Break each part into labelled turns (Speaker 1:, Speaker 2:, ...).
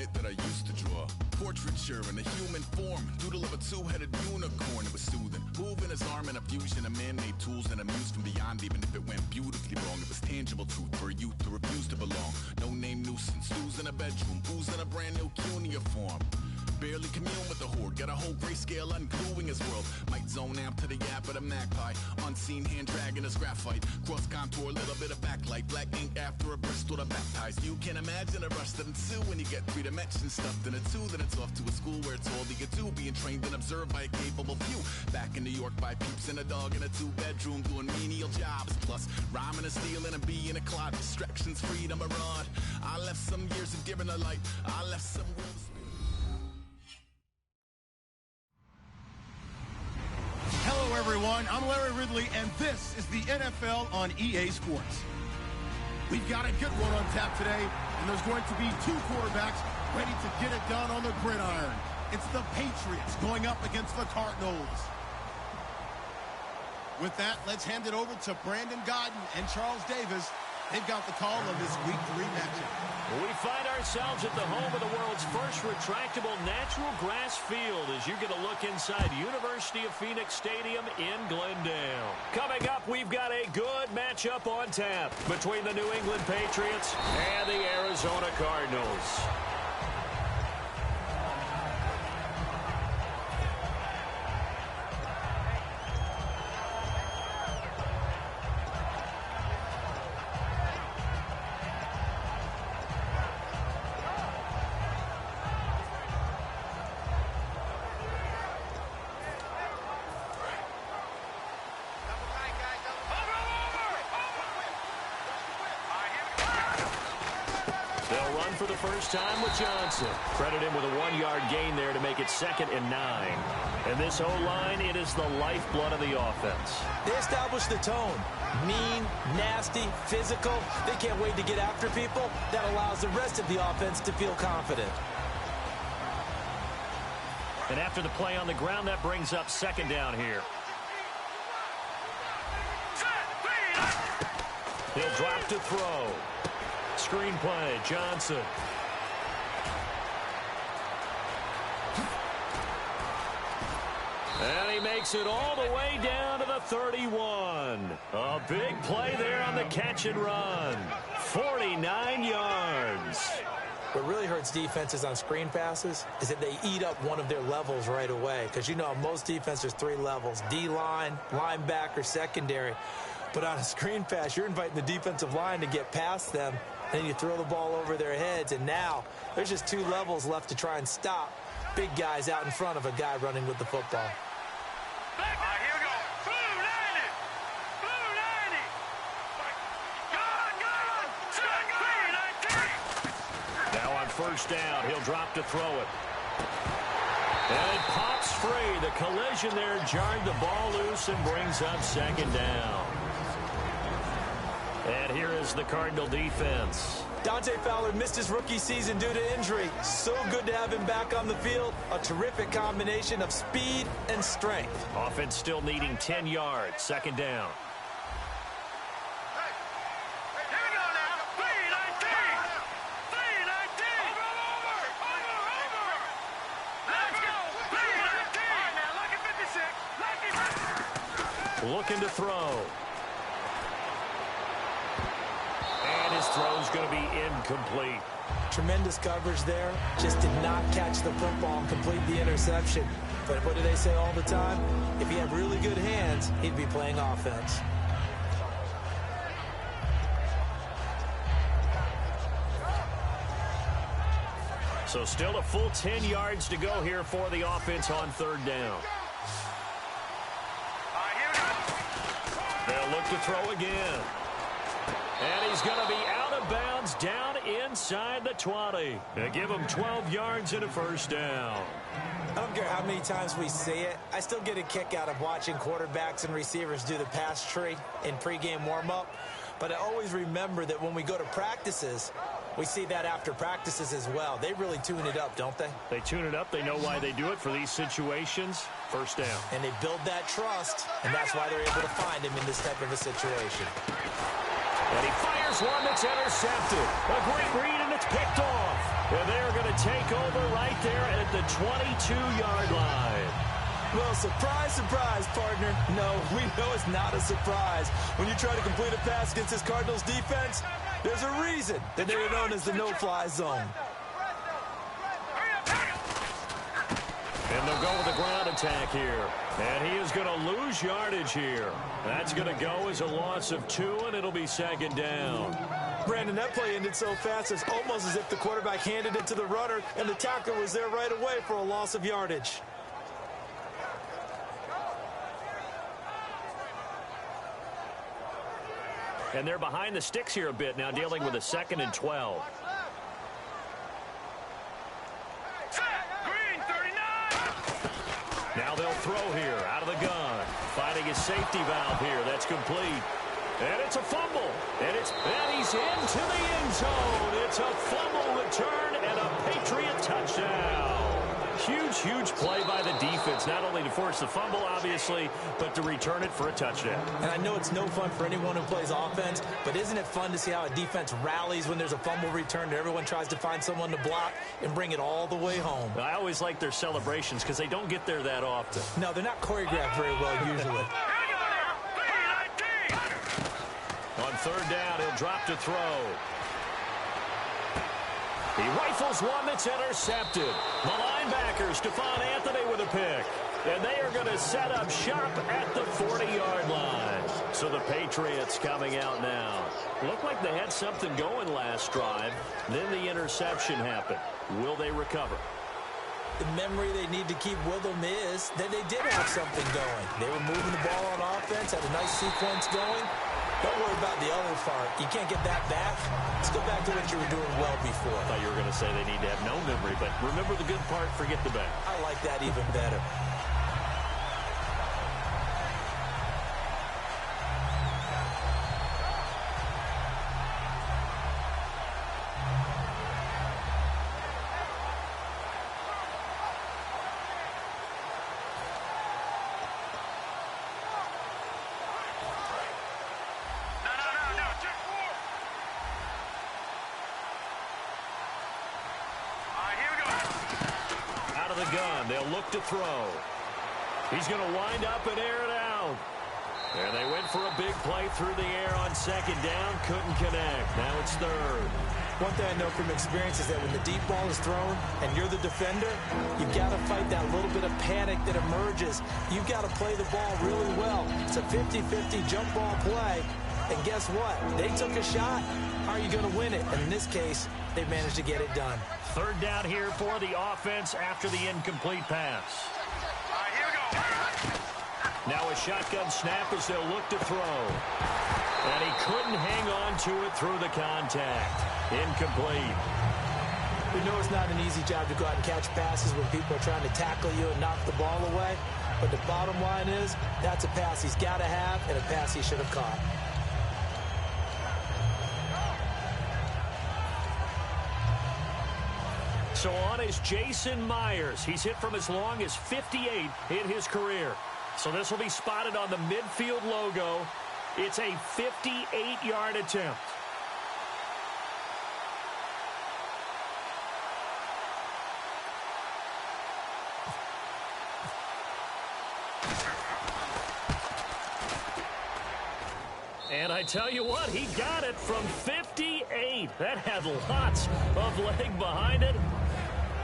Speaker 1: admit that I used to draw portraiture in a human form, doodle of a two-headed unicorn. It was soothing, moving his arm in a fusion of man-made tools and amused from beyond. Even if it went beautifully wrong, it was tangible truth for a youth to refuse to belong. No name nuisance, who's in a bedroom, who's in a brand new cuneiform. Barely commune with the horde, got a whole grayscale ungluing his world. Might zone out to the yap of the magpie, unseen hand dragging his graphite. Cross contour, little bit of backlight, black ink after a Bristol to baptize. You can imagine a rush that ensue when you get 3 dimensions stuffed in a 2. Then it's off to a school where it's all that you do, being trained and observed by a capable few. Back in New York by peeps and a dog in a 2-bedroom doing menial jobs. Plus rhyming and stealing and being a clod, distractions, freedom, a rod. I left some years of giving a light, I left some wolves.
Speaker 2: Hello, everyone. I'm Larry Ridley, and this is the NFL on EA Sports. We've got a good one on tap today, and there's going to be 2 quarterbacks ready to get it done on the gridiron. It's the Patriots going up against the Cardinals. With that, let's hand it over to Brandon Godden and Charles Davis. They've got the call of this Week 3 matchup.
Speaker 3: We find ourselves at the home of the world's first retractable natural grass field as you get a look inside University of Phoenix Stadium in Glendale. Coming up, we've got a good matchup on tap between the New England Patriots and the Arizona Cardinals. They'll run for the first time with Johnson. Credit him with a 1-yard gain there to make it 2nd and 9. And this O-line, it is the lifeblood of the offense.
Speaker 4: They established the tone. Mean, nasty, physical. They can't wait to get after people. That allows the rest of the offense to feel confident.
Speaker 3: And after the play on the ground, that brings up 2nd down here. He'll drop to throw. Screen play, Johnson. And he makes it all the way down to the 31. A big play there on the catch and run. 49 yards.
Speaker 4: What really hurts defenses on screen passes is that they eat up one of their levels right away. Because, you know, most defenses, 3 levels. D-line, linebacker, secondary. But on a screen pass, you're inviting the defensive line to get past them. Then you throw the ball over their heads, and now there's just 2 levels left to try and stop big guys out in front of a guy running with the football.
Speaker 5: Here we go. Blue 90. Blue 90. Go.
Speaker 3: Now on 1st down, he'll drop to throw it. And it pops free. The collision there jarred the ball loose and brings up 2nd down. And here is the Cardinal defense.
Speaker 4: Dante Fowler missed his rookie season due to injury. So good to have him back on the field. A terrific combination of speed and strength.
Speaker 3: Offense still needing 10 yards. 2nd down. Looking to throw. And his throw's going to be incomplete.
Speaker 4: Tremendous coverage there. Just did not catch the football and complete the interception. But what do they say all the time? If he had really good hands, he'd be playing offense.
Speaker 3: So still a full 10 yards to go here for the offense on 3rd down. They'll look to throw again. And he's going to be out of bounds down inside the 20. They give him 12 yards and a 1st down.
Speaker 4: I don't care how many times we see it. I still get a kick out of watching quarterbacks and receivers do the pass tree in pregame warm-up. But I always remember that when we go to practices, we see that after practices as well. They really tune it up, don't they?
Speaker 3: They tune it up. They know why they do it for these situations. 1st down.
Speaker 4: And they build that trust, and that's why they're able to find him in this type of a situation.
Speaker 3: And he fires one that's intercepted. A great read, and it's picked off. And they're going to take over right there at the 22-yard line.
Speaker 4: Well, surprise, surprise, partner. No, we know it's not a surprise. When you try to complete a pass against this Cardinals defense, there's a reason that they were known as the no-fly zone.
Speaker 3: And they'll go with the ground attack here. And he is going to lose yardage here. That's going to go as a loss of 2, and it'll be second down.
Speaker 4: Brandon, that play ended so fast, it's almost as if the quarterback handed it to the runner, and the tackler was there right away for a loss of yardage.
Speaker 3: And they're behind the sticks here a bit now, dealing with a 2nd and 12. Now they'll throw here out of the gun. Finding his safety valve here. That's complete. And it's a fumble. And he's into the end zone. It's a fumble return and a Patriot touchdown. Huge, huge play by the defense. Not only to force the fumble, obviously, but to return it for a touchdown.
Speaker 4: And I know it's no fun for anyone who plays offense, but isn't it fun to see how a defense rallies when there's a fumble return and everyone tries to find someone to block and bring it all the way home?
Speaker 3: I always like their celebrations because they don't get there that often.
Speaker 4: No, they're not choreographed very well usually.
Speaker 3: On 3rd down, he'll drop to throw. He rifles one that's intercepted. The linebacker, Stephon Anthony, with a pick. And they are going to set up shop at the 40-yard line. So the Patriots coming out now. Looked like they had something going last drive. Then the interception happened. Will they recover?
Speaker 4: The memory they need to keep with them is that they did have something going. They were moving the ball on offense, had a nice sequence going. Don't worry about the other part. You can't get that back. Let's go back to what you were doing well before.
Speaker 3: I thought you were going to say they need to have no memory, but remember the good part, forget the bad.
Speaker 4: I like that even better.
Speaker 3: They'll look to throw. He's going to wind up and air it out. And they went for a big play through the air on 2nd down. Couldn't connect. Now it's 3rd.
Speaker 4: One thing I know from experience is that when the deep ball is thrown and you're the defender, you've got to fight that little bit of panic that emerges. You've got to play the ball really well. It's a 50-50 jump ball play. And guess what? They took a shot. How are you going to win it? And in this case, they managed to get it done.
Speaker 3: 3rd down here for the offense after the incomplete pass.
Speaker 5: Here we go.
Speaker 3: Now a shotgun snap as they'll look to throw. And he couldn't hang on to it through the contact. Incomplete.
Speaker 4: We know it's not an easy job to go out and catch passes when people are trying to tackle you and knock the ball away. But the bottom line is, that's a pass he's got to have and a pass he should have caught.
Speaker 3: So on is Jason Myers. He's hit from as long as 58 in his career. So this will be spotted on the midfield logo. It's a 58-yard attempt. And I tell you what, he got it from 58. That had lots of leg behind it.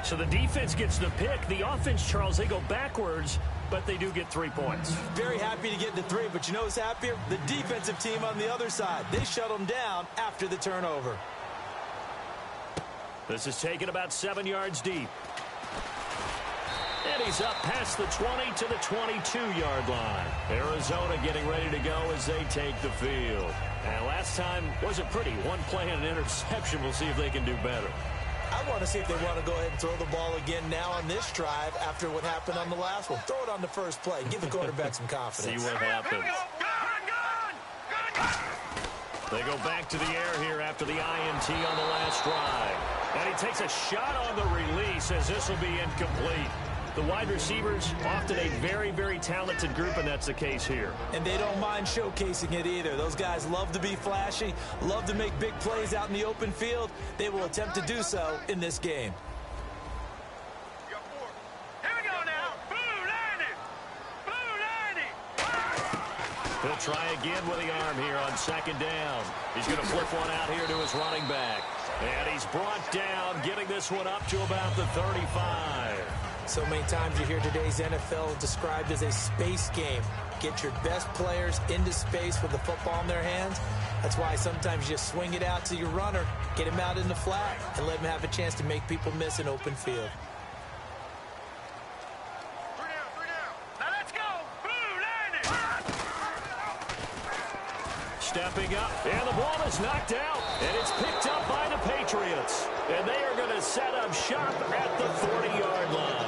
Speaker 3: So the defense gets the pick. The offense, Charles, they go backwards, but they do get 3 points.
Speaker 4: Very happy to get to 3, but you know who's happier? The defensive team on the other side. They shut them down after the turnover.
Speaker 3: This is taken about 7 yards deep. And he's up past the 20 to the 22-yard line. Arizona getting ready to go as they take the field. And last time wasn't pretty. One play and an interception. We'll see if they can do better.
Speaker 4: I want to see if they want to go ahead and throw the ball again now on this drive after what happened on the last one. Throw it on the first play. Give the quarterback some confidence.
Speaker 3: See what happens. They go back to the air here after the INT on the last drive. And he takes a shot on the release as this will be incomplete. The wide receivers, often a very, very talented group, and that's the case here.
Speaker 4: And they don't mind showcasing it either. Those guys love to be flashy, love to make big plays out in the open field. They will attempt to do so in this game.
Speaker 5: Here we go now.
Speaker 3: He'll try again with the arm here on second down. He's going to flip one out here to his running back. And he's brought down, getting this one up to about the 35.
Speaker 4: So many times you hear today's NFL described as a space game. Get your best players into space with the football in their hands. That's why sometimes you just swing it out to your runner, get him out in the flat, and let him have a chance to make people miss an open field.
Speaker 3: Stepping up, and the ball is knocked out, and it's picked up by the Patriots. And they are going to set up shop at the 40-yard line.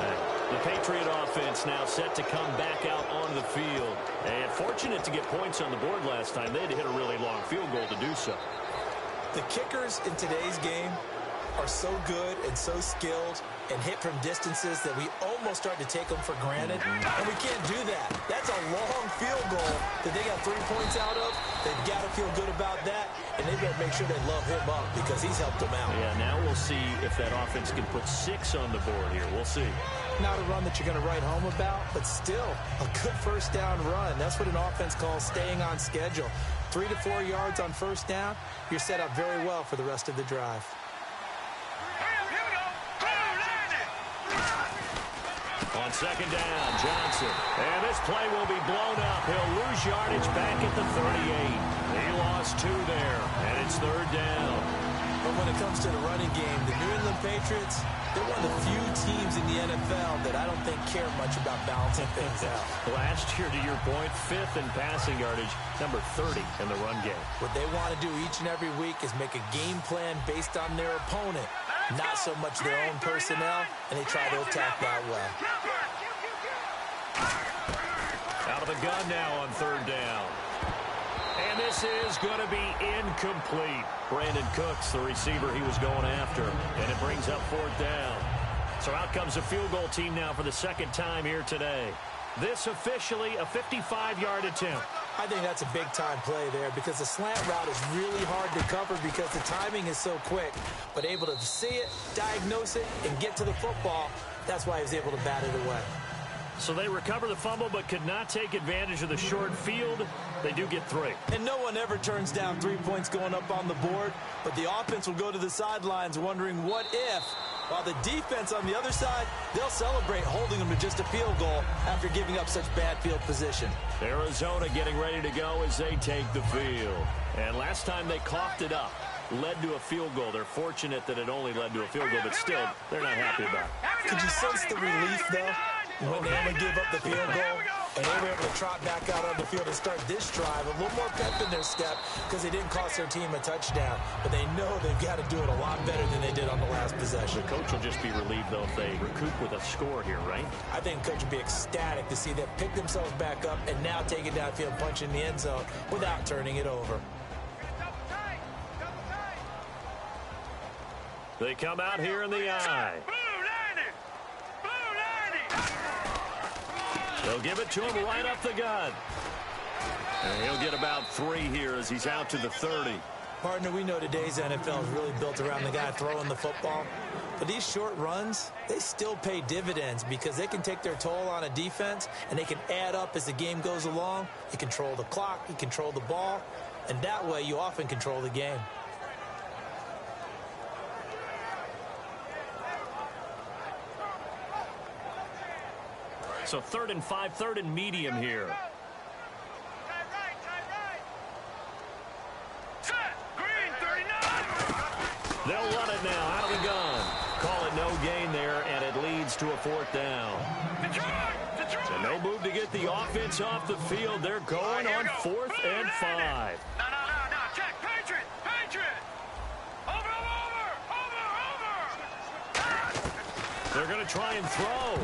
Speaker 3: The Patriot offense now set to come back out on the field. And fortunate to get points on the board last time. They had to hit a really long field goal to do so.
Speaker 4: The kickers in today's game are so good and so skilled and hit from distances that we almost start to take them for granted. And we can't do that. That's a long field goal that they got 3 points out of. They've got to feel good about that, and they better make sure they love him up because he's helped them out.
Speaker 3: Yeah, now we'll see if that offense can put 6 on the board here. We'll see.
Speaker 4: Not a run that you're going to write home about, but still a good first down run. That's what an offense calls staying on schedule. 3 to 4 yards on first down, you're set up very well for the rest of the drive.
Speaker 3: On second down, Johnson. And this play will be blown up. He'll lose yardage back at the 38. He lost 2 there, and it's third down.
Speaker 4: But when it comes to the running game, the New England Patriots, they're one of the few teams in the NFL that I don't think care much about balancing things out.
Speaker 3: Last year, to your point, 5th in passing yardage, number 30 in the run game.
Speaker 4: What they want to do each and every week is make a game plan based on their opponent, not so much their own personnel, and they try to attack that way.
Speaker 3: Out of the gun now on third down. And this is going to be incomplete. Brandon Cooks, the receiver he was going after. And it brings up fourth down. So out comes a field goal team now for the second time here today. This officially a 55-yard attempt.
Speaker 4: I think that's a big-time play there because the slant route is really hard to cover because the timing is so quick. But able to see it, diagnose it, and get to the football, that's why he was able to bat it away.
Speaker 3: So they recover the fumble but could not take advantage of the short field. They do get 3.
Speaker 4: And no one ever turns down 3 points going up on the board, but the offense will go to the sidelines wondering what if, while the defense on the other side, they'll celebrate holding them to just a field goal after giving up such bad field position.
Speaker 3: Arizona getting ready to go as they take the field. And last time they coughed it up, led to a field goal. They're fortunate that it only led to a field goal, but still, they're not happy about it.
Speaker 4: Could you sense the relief, though, when they only gave up the field goal and they were able to trot back out on the field and start this drive? A little more pep in their step because they didn't cost their team a touchdown, but they know they've got to do it a lot better than they did on the last possession.
Speaker 3: The coach will just be relieved, though, if they recoup with a score here, right?
Speaker 4: I think the coach would be ecstatic to see them pick themselves back up and now take it downfield, punch in the end zone without turning it over.
Speaker 3: They come out here in the eye. They'll give it to him right up the gut. And he'll get about 3 here as he's out to the 30.
Speaker 4: Partner, we know today's NFL is really built around the guy throwing the football. But these short runs, they still pay dividends because they can take their toll on a defense and they can add up as the game goes along. You control the clock, you control the ball, and that way you often control the game.
Speaker 3: So 3rd and 5, 3rd and medium here. They'll run it now out of the gun. Call it no gain there, and it leads to a 4th down. So no move to get the offense off the field. They're going on 4th and 5.
Speaker 5: No, check. Patriot. Over.
Speaker 3: They're going to try and throw.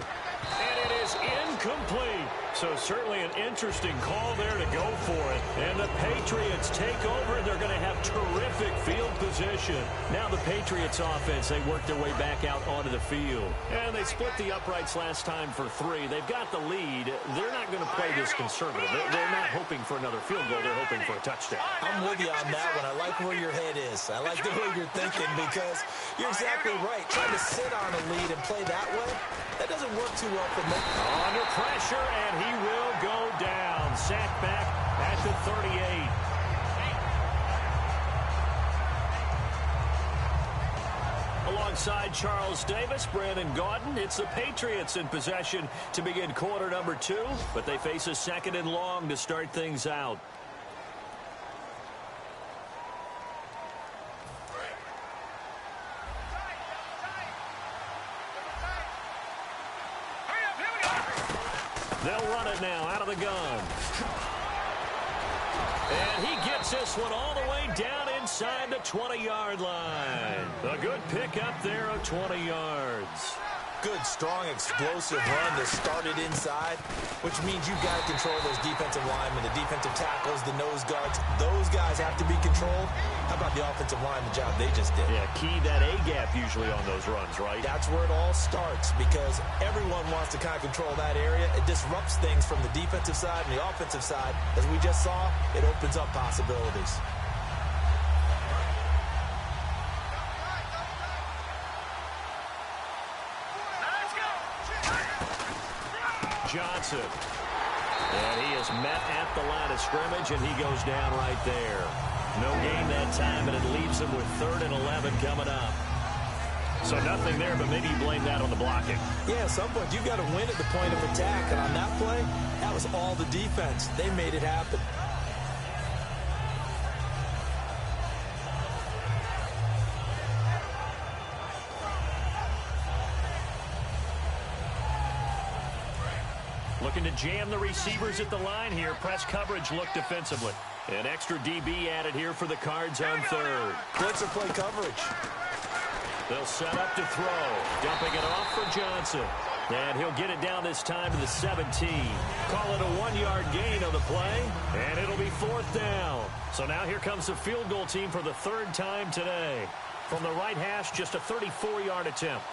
Speaker 3: And it is is incomplete. So certainly an interesting call there to go for it. And the Patriots take over. They're going to have terrific field position. Now the Patriots offense, they work their way back out onto the field. And they split the uprights last time for 3. They've got the lead. They're not going to play this conservative. They're not hoping for another field goal. They're hoping for a touchdown.
Speaker 4: I'm with you on that one. I like where your head is. I like the way you're thinking because you're exactly right. Trying to sit on a lead and play that way, that doesn't work too well for me.
Speaker 3: Under pressure, and he will go down. Sacked back at the 38. Alongside Charles Davis, Brandon Gaudin, it's the Patriots in possession to begin quarter number 2, but they face a 2nd and long to start things out. They'll run it now out of the gun. And he gets this one all the way down inside the 20-yard line. A good pickup there of 20 yards.
Speaker 4: Good, strong, explosive run that started inside, which means you've got to control those defensive linemen, the defensive tackles, the nose guards. Those guys have to be controlled. How about the offensive line, the job they just did?
Speaker 3: Yeah, key that A-gap usually on those runs, right?
Speaker 4: That's where it all starts because everyone wants to kind of control that area. It disrupts things from the defensive side and the offensive side. As we just saw, it opens up possibilities.
Speaker 3: Johnson. And he is met at the line of scrimmage, and he goes down right there. No gain that time, and it leaves him with 3rd and 11 coming up. So nothing there, but maybe you blame that on the blocking.
Speaker 4: Yeah, at some point, you've got to win at the point of attack. And on that play, that was all the defense. They made it happen.
Speaker 3: Looking to jam the receivers at the line here. Press coverage look defensively. An extra DB added here for the Cards on 3rd.
Speaker 4: Blitzer play coverage.
Speaker 3: They'll set up to throw. Dumping it off for Johnson. And he'll get it down this time to the 17. Call it a 1-yard gain on the play. And it'll be 4th down. So now here comes the field goal team for the 3rd time today. From the right hash, just a 34-yard attempt.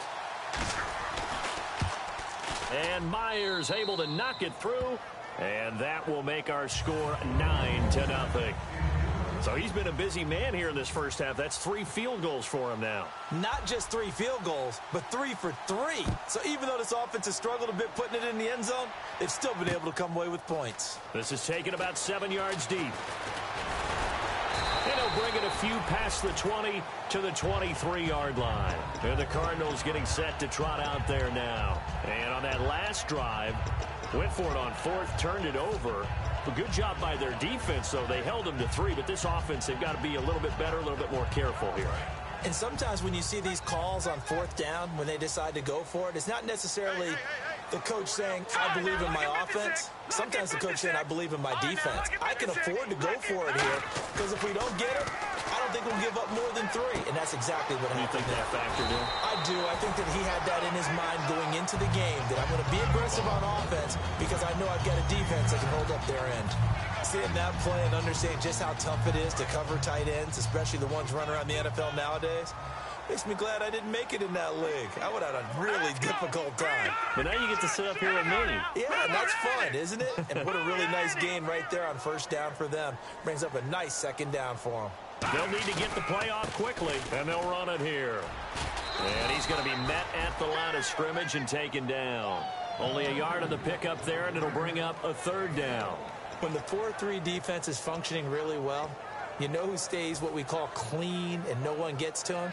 Speaker 3: And Myers able to knock it through. And that will make our score 9-0. So he's been a busy man here in this first half. That's 3 field goals for him now.
Speaker 4: Not just 3 field goals, but 3 for 3. So even though this offense has struggled a bit putting it in the end zone, they've still been able to come away with points.
Speaker 3: This is taken about 7 yards deep. And he'll bring it a few past the 20 to the 23-yard line. And the Cardinals getting set to trot out there now. And on that last drive, went for it on 4th, turned it over. A good job by their defense, though. They held them to 3, but this offense, they've got to be a little bit better, a little bit more careful here.
Speaker 4: And sometimes when you see these calls on 4th down, when they decide to go for it, it's not necessarily the coach saying, I believe in my offense. Sometimes the coach saying, I believe in my defense. I can afford to go for it here because if we don't get it, I don't think we'll give up more than 3. And that's exactly what happened.
Speaker 3: You think that factored in?
Speaker 4: I do. I think that he had that in his mind going into the game, that I'm going to be aggressive on offense because I know I've got a defense that can hold up their end. Seeing that play and understanding just how tough it is to cover tight ends, especially the ones running around the NFL nowadays, makes me glad I didn't make it in that league. I would have had a really difficult time.
Speaker 3: But now you get to sit up here with me.
Speaker 4: Yeah, and that's fun, isn't it? And what a really nice gain right there on 1st down for them. Brings up a nice 2nd down for them.
Speaker 3: They'll need to get the play off quickly, and they'll run it here. And he's going to be met at the line of scrimmage and taken down. Only a yard on the pickup there, and it'll bring up a 3rd down.
Speaker 4: When the 4-3 defense is functioning really well, you know who stays what we call clean and no one gets to him?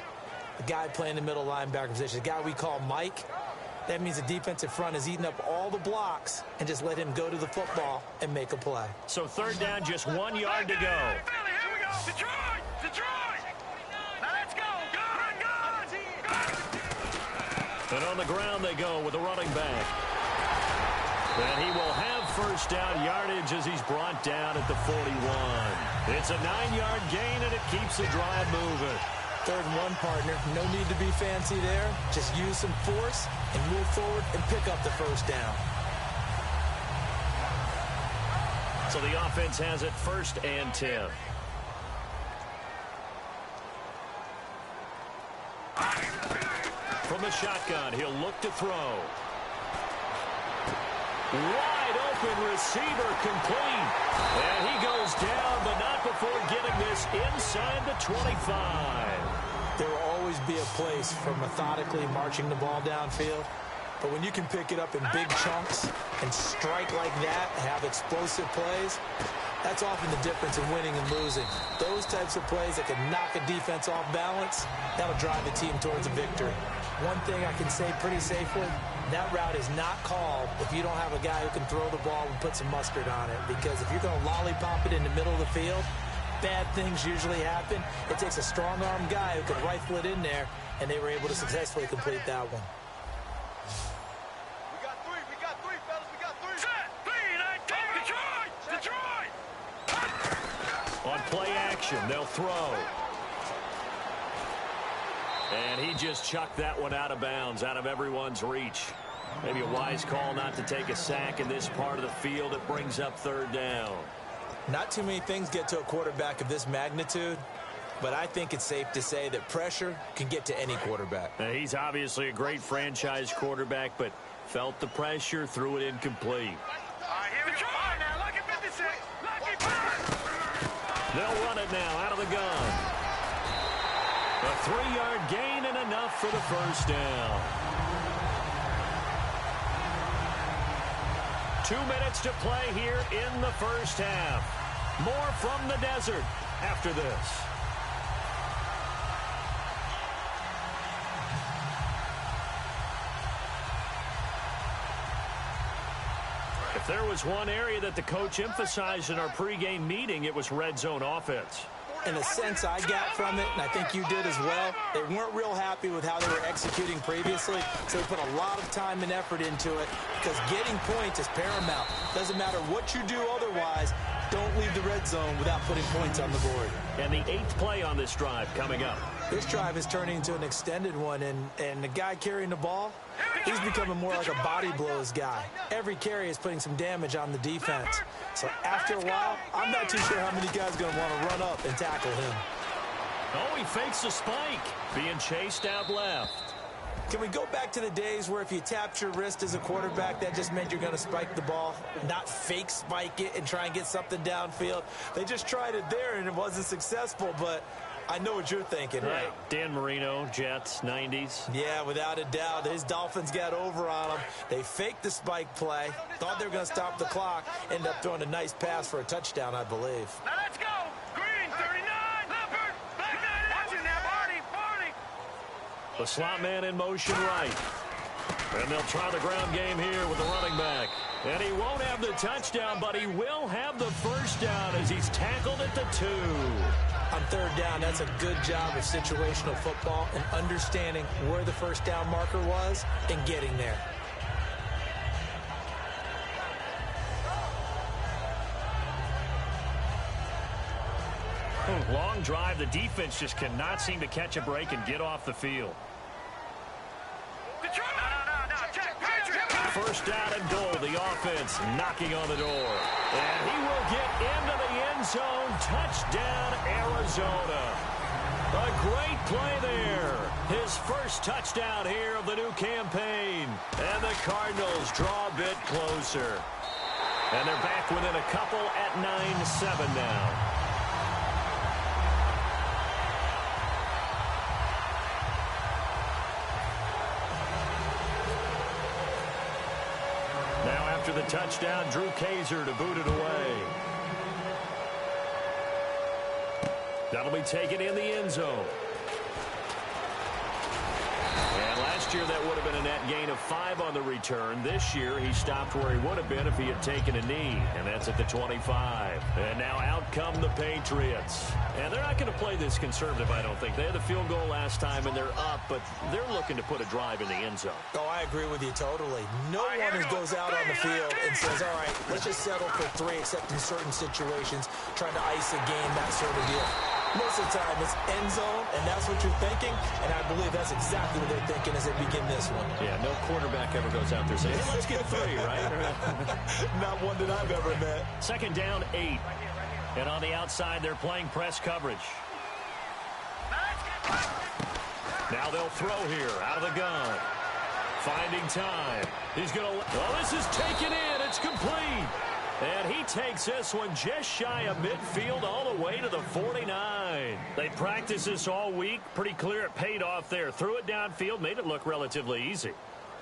Speaker 4: The guy playing the middle linebacker position, the guy we call Mike. That means the defensive front is eating up all the blocks and just let him go to the football and make a play.
Speaker 3: So 3rd down, just 1 yard to go.
Speaker 5: Here we go. Detroit! Detroit! Now let's go. Go!
Speaker 3: And on the ground they go with a running back. And he will have 1st down yardage as he's brought down at the 41. It's a 9-yard gain, and it keeps the drive moving.
Speaker 4: 3rd and 1, partner. No need to be fancy there. Just use some force and move forward and pick up the 1st down.
Speaker 3: So the offense has it 1st and 10. From the shotgun, he'll look to throw. Wide open receiver complete. And he goes down, but not before getting this inside the 25.
Speaker 4: There will always be a place for methodically marching the ball downfield. But when you can pick it up in big chunks and strike like that, have explosive plays, that's often the difference in winning and losing. Those types of plays that can knock a defense off balance, that'll drive the team towards a victory. One thing I can say pretty safely, that route is not called if you don't have a guy who can throw the ball and put some mustard on it. Because if you're going to lollipop it in the middle of the field, bad things usually happen. It takes a strong-armed guy who can rifle it in there, and they were able to successfully complete that one.
Speaker 5: We got three, fellas. We got three. Set, Detroit!
Speaker 3: On play action, they'll throw. And he just chucked that one out of bounds, out of everyone's reach. Maybe a wise call not to take a sack in this part of the field. It brings up 3rd down.
Speaker 4: Not too many things get to a quarterback of this magnitude, but I think it's safe to say that pressure can get to any quarterback.
Speaker 3: Now, he's obviously a great franchise quarterback, but felt the pressure, threw it incomplete.
Speaker 5: All right, here we go. Now, lucky 56. Lucky 5.
Speaker 3: They'll run it now out of the gun. A 3-yard gain and enough for the 1st down. 2 minutes to play here in the 1st half. More from the desert after this. If there was one area that the coach emphasized in our pregame meeting, it was red zone offense.
Speaker 4: And the sense I got from it, and I think you did as well, they weren't real happy with how they were executing previously, so they put a lot of time and effort into it because getting points is paramount. Doesn't matter what you do otherwise, don't leave the red zone without putting points on the board.
Speaker 3: And the 8th play on this drive coming up.
Speaker 4: This drive is turning into an extended one, and the guy carrying the ball, he's becoming more like a body blows guy. Every carry is putting some damage on the defense. So after a while, I'm not too sure how many guys are going to want to run up and tackle him.
Speaker 3: Oh, he fakes a spike, being chased out left.
Speaker 4: Can we go back to the days where if you tapped your wrist as a quarterback, that just meant you're going to spike the ball, not fake spike it and try and get something downfield? They just tried it there, and it wasn't successful, but I know what you're thinking, right?
Speaker 3: Dan Marino, Jets, 90s.
Speaker 4: Yeah, without a doubt. His Dolphins got over on him. They faked the spike play, thought they were going to stop the clock, ended up throwing a nice pass for a touchdown, I believe.
Speaker 5: Now let's go. Green, 39. Leopard, back 9. Watching now, Barney.
Speaker 3: The slot man in motion right. And they'll try the ground game here with the running back. And he won't have the touchdown, but he will have the 1st down as he's tackled at the 2.
Speaker 4: On 3rd down, that's a good job of situational football and understanding where the 1st down marker was and getting there.
Speaker 3: Long drive. The defense just cannot seem to catch a break and get off the field.
Speaker 5: Detroit. No. Check. Patriots.
Speaker 3: 1st down and goal. The offense knocking on the door. And he will get into the end zone. Touchdown, Arizona. A great play there. His 1st touchdown here of the new campaign. And the Cardinals draw a bit closer. And they're back within a couple at 9-7 now. After the touchdown, Drew Kaiser to boot it away. That'll be taken in the end zone. And last year, that would have been a net gain of 5 on the return. This year, he stopped where he would have been if he had taken a knee, and that's at the 25. And now out come the Patriots. And they're not going to play this conservative, I don't think. They had the field goal last time, and they're up, but they're looking to put a drive in the end zone.
Speaker 4: Oh, I agree with you totally. No one who goes out on the field and says, all right, let's just settle for 3, except in certain situations, trying to ice a game, that sort of deal. Most of the time, it's end zone, and that's what you're thinking, and I believe that's exactly what they're thinking as they begin this one.
Speaker 3: Yeah, no quarterback ever goes out there saying, hey, let's get 3, right?
Speaker 4: Not one that I've ever met.
Speaker 3: Second down, 8. And on the outside, they're playing press coverage. Now they'll throw here, out of the gun. Finding time. He's going to... Well, this is taken in. It's complete. And he takes this one just shy of midfield all the way to the 49. They practiced this all week. Pretty clear it paid off there. Threw it downfield, made it look relatively easy.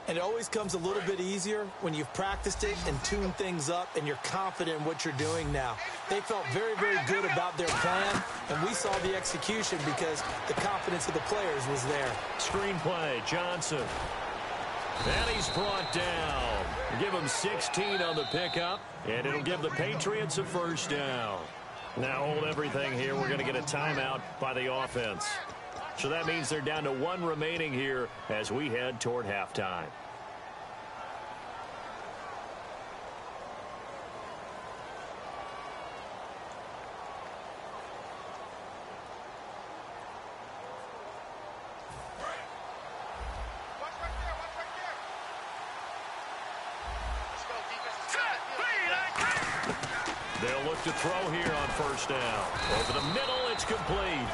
Speaker 4: And it always comes a little bit easier when you've practiced it and tuned things up and you're confident in what you're doing now. They felt very, very good about their plan, and we saw the execution because the confidence of the players was there.
Speaker 3: Screenplay, Johnson. And he's brought down. Give him 16 on the pickup, and it'll give the Patriots a first down. Now hold everything here. We're going to get a timeout by the offense. So that means they're down to 1 remaining here as we head toward halftime. They'll look to throw here on first down. Over the middle, it's complete.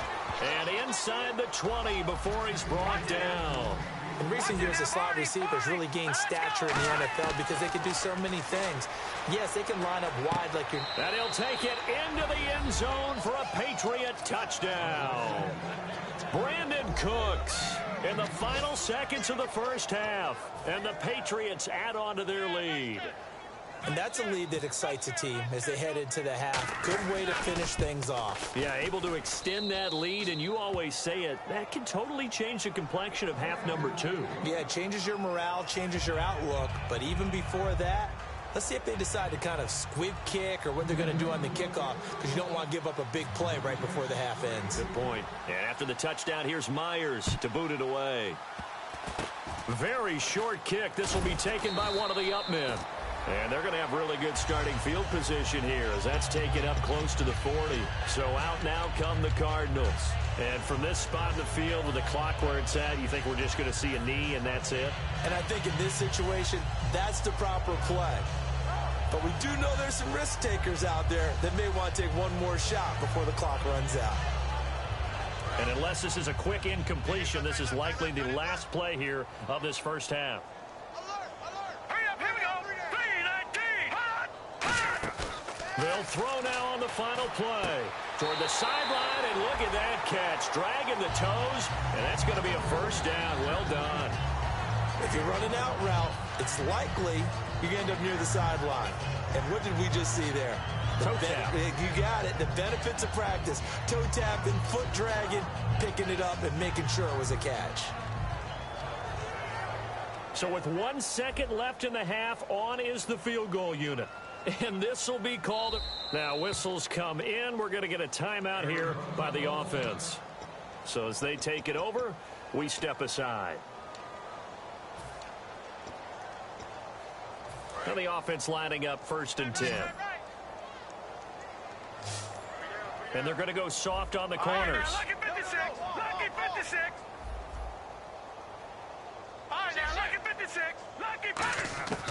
Speaker 3: And inside the 20 before he's brought down.
Speaker 4: In recent years, the slot receivers really gained stature in the NFL because they can do so many things. Yes, they can line up wide like you're...
Speaker 3: And he'll take it into the end zone for a Patriot touchdown. Brandon Cooks in the final seconds of the first half. And the Patriots add on to their lead.
Speaker 4: And that's a lead that excites a team as they head into the half. Good way to finish things off.
Speaker 3: Yeah, able to extend that lead, and you always say it, that can totally change the complexion of half number 2.
Speaker 4: Yeah, it changes your morale, changes your outlook. But even before that, let's see if they decide to kind of squib kick or what they're going to do on the kickoff, because you don't want to give up a big play right before the half ends.
Speaker 3: Good point. And after the touchdown, here's Myers to boot it away. Very short kick. This will be taken by one of the up men. And they're going to have really good starting field position here as that's taken up close to the 40. So out now come the Cardinals. And from this spot in the field with the clock where it's at, you think we're just going to see a knee and that's it?
Speaker 4: And I think in this situation, that's the proper play. But we do know there's some risk takers out there that may want to take one more shot before the clock runs out.
Speaker 3: And unless this is a quick incompletion, this is likely the last play here of this first half. They'll throw now on the final play. Toward the sideline, and look at that catch. Dragging the toes, and that's going to be a first down. Well done.
Speaker 4: If you're running out route, it's likely you're going to end up near the sideline. And what did we just see there?
Speaker 3: Toe tap.
Speaker 4: You got it. The benefits of practice. Toe tapping, foot dragging, picking it up, and making sure it was a catch.
Speaker 3: So with 1 second left in the half, on is the field goal unit. And this will be called. Now whistles come in. We're going to get a timeout here by the offense. So as they take it over, we step aside. Now the offense lining up 1st and 10. And they're going to go soft on the corners.
Speaker 5: Lucky 56. Lucky 56. All right, now, lucky 56. Lucky 56.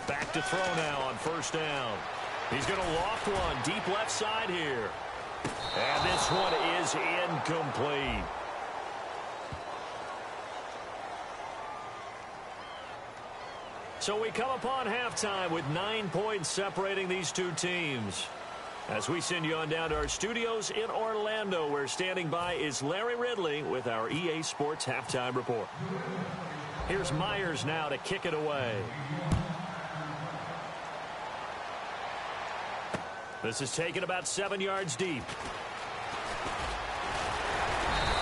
Speaker 3: Back to throw now on 1st down. He's going to loft one deep left side here. And this one is incomplete. So we come upon halftime with 9 points separating these two teams. As we send you on down to our studios in Orlando, where standing by is Larry Ridley with our EA Sports Halftime Report. Here's Myers now to kick it away. This is taken about 7 yards deep.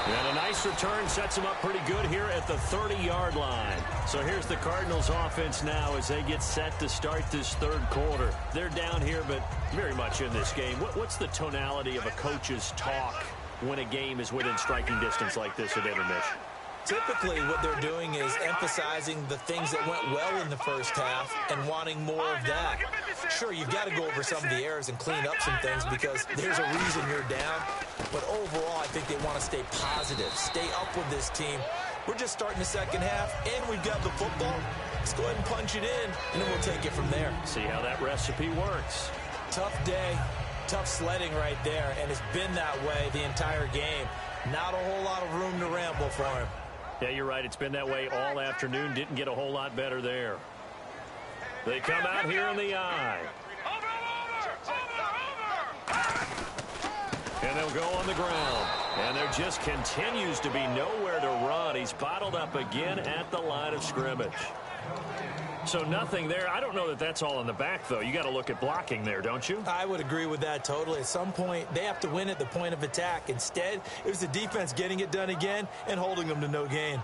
Speaker 3: And a nice return sets them up pretty good here at the 30-yard line. So here's the Cardinals offense now as they get set to start this 3rd quarter. They're down here, but very much in this game. What's the tonality of a coach's talk when a game is within striking distance like this at intermission?
Speaker 4: Typically, what they're doing is emphasizing the things that went well in the first half and wanting more of that. Sure, you've got to go over some of the errors and clean up some things because there's a reason you're down. But overall, I think they want to stay positive, stay up with this team. We're just starting the second half, and we've got the football. Let's go ahead and punch it in, and then we'll take it from there.
Speaker 3: See how that recipe works.
Speaker 4: Tough day, tough sledding right there, and it's been that way the entire game. Not a whole lot of room to ramble for him.
Speaker 3: Yeah, you're right. It's been that way all afternoon. Didn't get a whole lot better there. They come out here in the eye. And they'll go on the ground. And there just continues to be nowhere to run. He's bottled up again at the line of scrimmage. So nothing there. I don't know that that's all in the back, though. You got to look at blocking there, don't you?
Speaker 4: I would agree with that totally. At some point, they have to win at the point of attack. Instead, it was the defense getting it done again and holding them to no gain.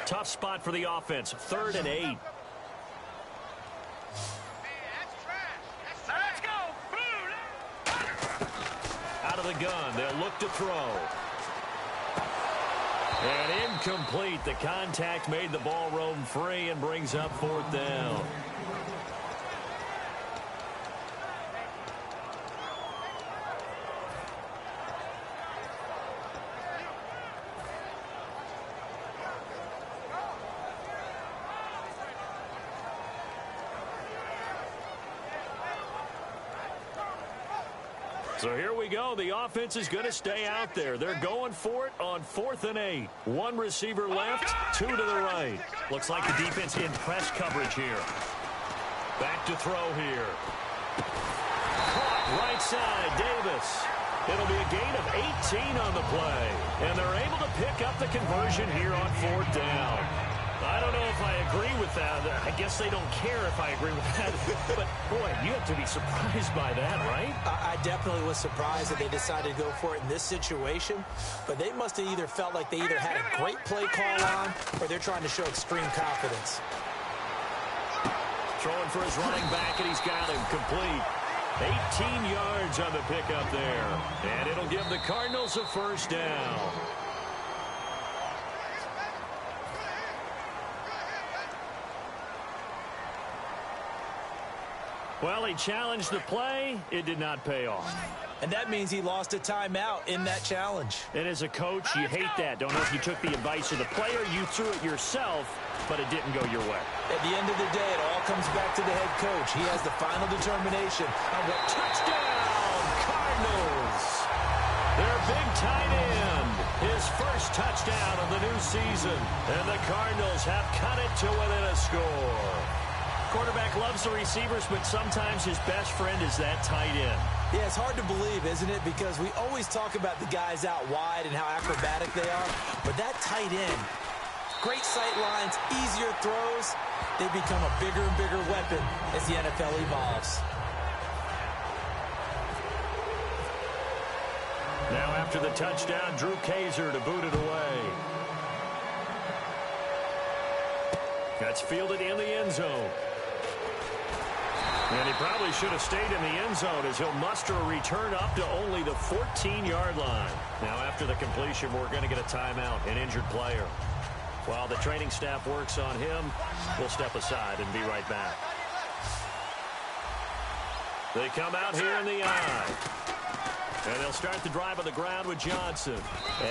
Speaker 3: Tough spot for the offense. 3rd and 8. Out of the gun. They'll look to throw. And incomplete. The contact made the ball roam free and brings up 4th down. So here we go. The offense is going to stay out there. They're going for it on 4th and 8. One receiver left, 2 to the right. Looks like the defense in press coverage here. Back to throw here. Caught right side, Davis. It'll be a gain of 18 on the play. And they're able to pick up the conversion here on 4th down. I don't know if I agree with that. I guess they don't care if I agree with that. But, boy, you have to be surprised by that, right?
Speaker 4: I definitely was surprised that they decided to go for it in this situation. But they must have either felt like they either had a great play call on or they're trying to show extreme confidence.
Speaker 3: Throwing for his running back, and he's got him complete. 18 yards on the pickup there. And it'll give the Cardinals a 1st down. Well, he challenged the play. It did not pay off.
Speaker 4: And that means he lost a timeout in that challenge.
Speaker 3: And as a coach, you hate that. Don't know if you took the advice of the player. You threw it yourself, but it didn't go your way.
Speaker 4: At the end of the day, it all comes back to the head coach. He has the final determination on what touchdown Cardinals. Their big tight end. His first touchdown of the new season. And the Cardinals have cut it to within a score. Quarterback loves the receivers, but sometimes his best friend is that tight end. Yeah, it's hard to believe, isn't it? Because we always talk about the guys out wide and how acrobatic they are. But that tight end, great sight lines, easier throws, they become a bigger and bigger weapon as the NFL evolves.
Speaker 3: Now after the touchdown, Drew Kaiser to boot it away. That's fielded in the end zone. And he probably should have stayed in the end zone as he'll muster a return up to only the 14-yard line. Now after the completion, we're going to get a timeout, an injured player. While the training staff works on him, we'll step aside and be right back. They come out here in the eye. And they'll start the drive on the ground with Johnson.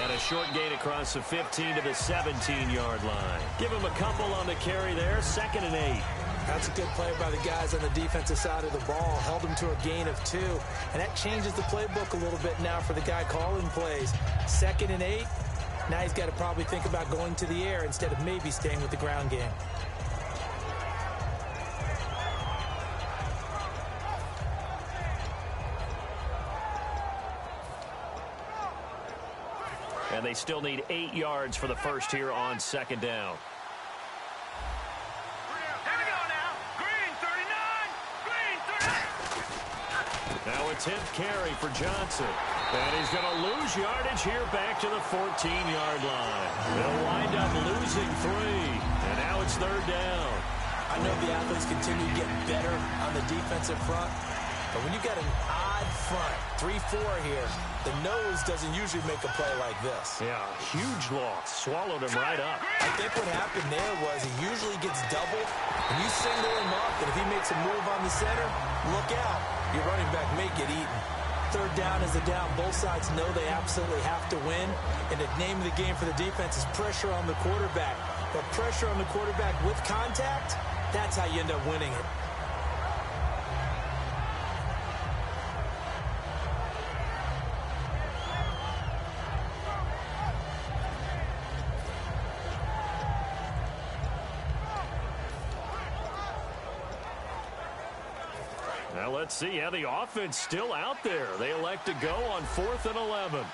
Speaker 3: And a short gain across the 15 to the 17-yard line. Give him a couple on the carry there. 2nd and 8.
Speaker 4: That's a good play by the guys on the defensive side of the ball. Held him to a gain of 2. And that changes the playbook a little bit now for the guy calling plays. 2nd and 8. Now he's got to probably think about going to the air instead of maybe staying with the ground game.
Speaker 3: And they still need 8 yards for the first here on 2nd down.
Speaker 5: Here we go now. Green 39. Green 39.
Speaker 3: Now a 10th carry for Johnson. And he's going to lose yardage here back to the 14-yard line. They'll wind up losing 3. And now it's 3rd down.
Speaker 4: I know the athletes continue to get better on the defensive front. But when you got an eye wide front. 3-4 here. The nose doesn't usually make a play like this.
Speaker 3: Yeah, huge loss. Swallowed him right up.
Speaker 4: I think what happened there was he usually gets doubled, and you single him up, and if he makes a move on the center, look out. Your running back may get eaten. Third down is a down. Both sides know they absolutely have to win, and the name of the game for the defense is pressure on the quarterback. But pressure on the quarterback with contact, that's how you end up winning it.
Speaker 3: Now let's see how the offense still out there. They elect to go on 4th and 11.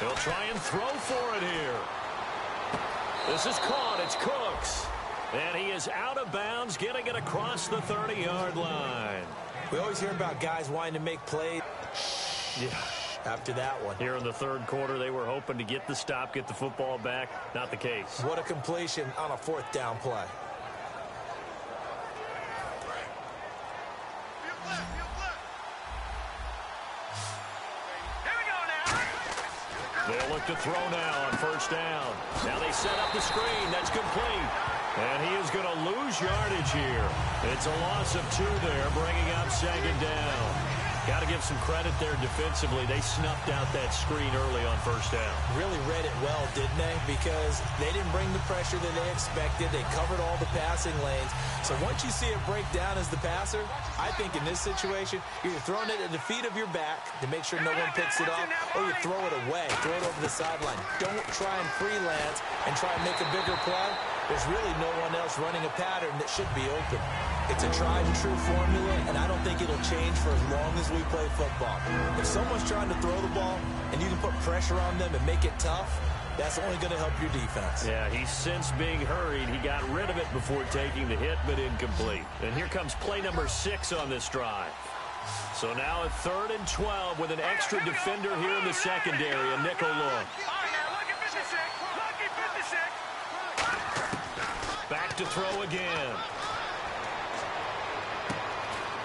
Speaker 3: He'll try and throw for it here. This is caught. It's Cooks. And he is out of bounds, getting it across the 30-yard line.
Speaker 4: We always hear about guys wanting to make plays.
Speaker 3: Yeah.
Speaker 4: After that one.
Speaker 3: Here in the third quarter, they were hoping to get the stop, get the football back. Not the case.
Speaker 4: What a completion on a 4th down play.
Speaker 3: They'll look to throw now on 1st down. Now they set up the screen. That's complete. And he is going to lose yardage here. It's a loss of 2 there, bringing up 2nd down. Got to give some credit there defensively. They snuffed out that screen early on 1st down.
Speaker 4: Really read it well, didn't they? Because they didn't bring the pressure that they expected. They covered all the passing lanes. So once you see it break down as the passer, I think in this situation, you're throwing it at the feet of your back to make sure no one picks it up, or you throw it away, throw it over the sideline. Don't try and freelance and try and make a bigger play. There's really no one else running a pattern that should be open. It's a tried-and-true formula, and I don't think it'll change for as long as we play football. If someone's trying to throw the ball and you can put pressure on them and make it tough, that's only going to help your defense.
Speaker 3: Yeah, he's since being hurried. He got rid of it before taking the hit, but incomplete. And here comes play number 6 on this drive. So now at 3rd and 12 with an extra defender here in the secondary, a nickel look. Back to throw again.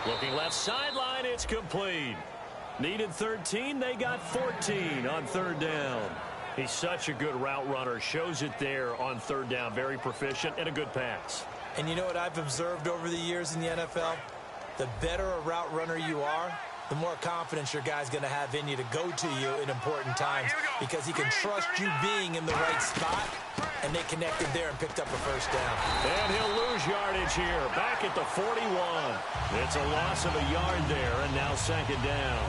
Speaker 3: Looking left sideline, it's complete. Needed 13, they got 14 on 3rd down. He's such a good route runner. Shows it there on 3rd down. Very proficient and a good pass.
Speaker 4: And you know what I've observed over the years in the NFL? The better a route runner you are, the more confidence your guy's going to have in you to go to you in important times, because he can trust you being in the right spot, and they connected there and picked up a 1st down.
Speaker 3: And he'll lose yardage here, back at the 41. It's a loss of a yard there, and now 2nd down.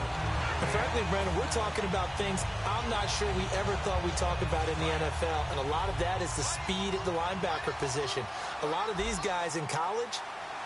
Speaker 4: And frankly, Brandon, we're talking about things I'm not sure we ever thought we'd talk about in the NFL, and a lot of that is the speed at the linebacker position. A lot of these guys in college,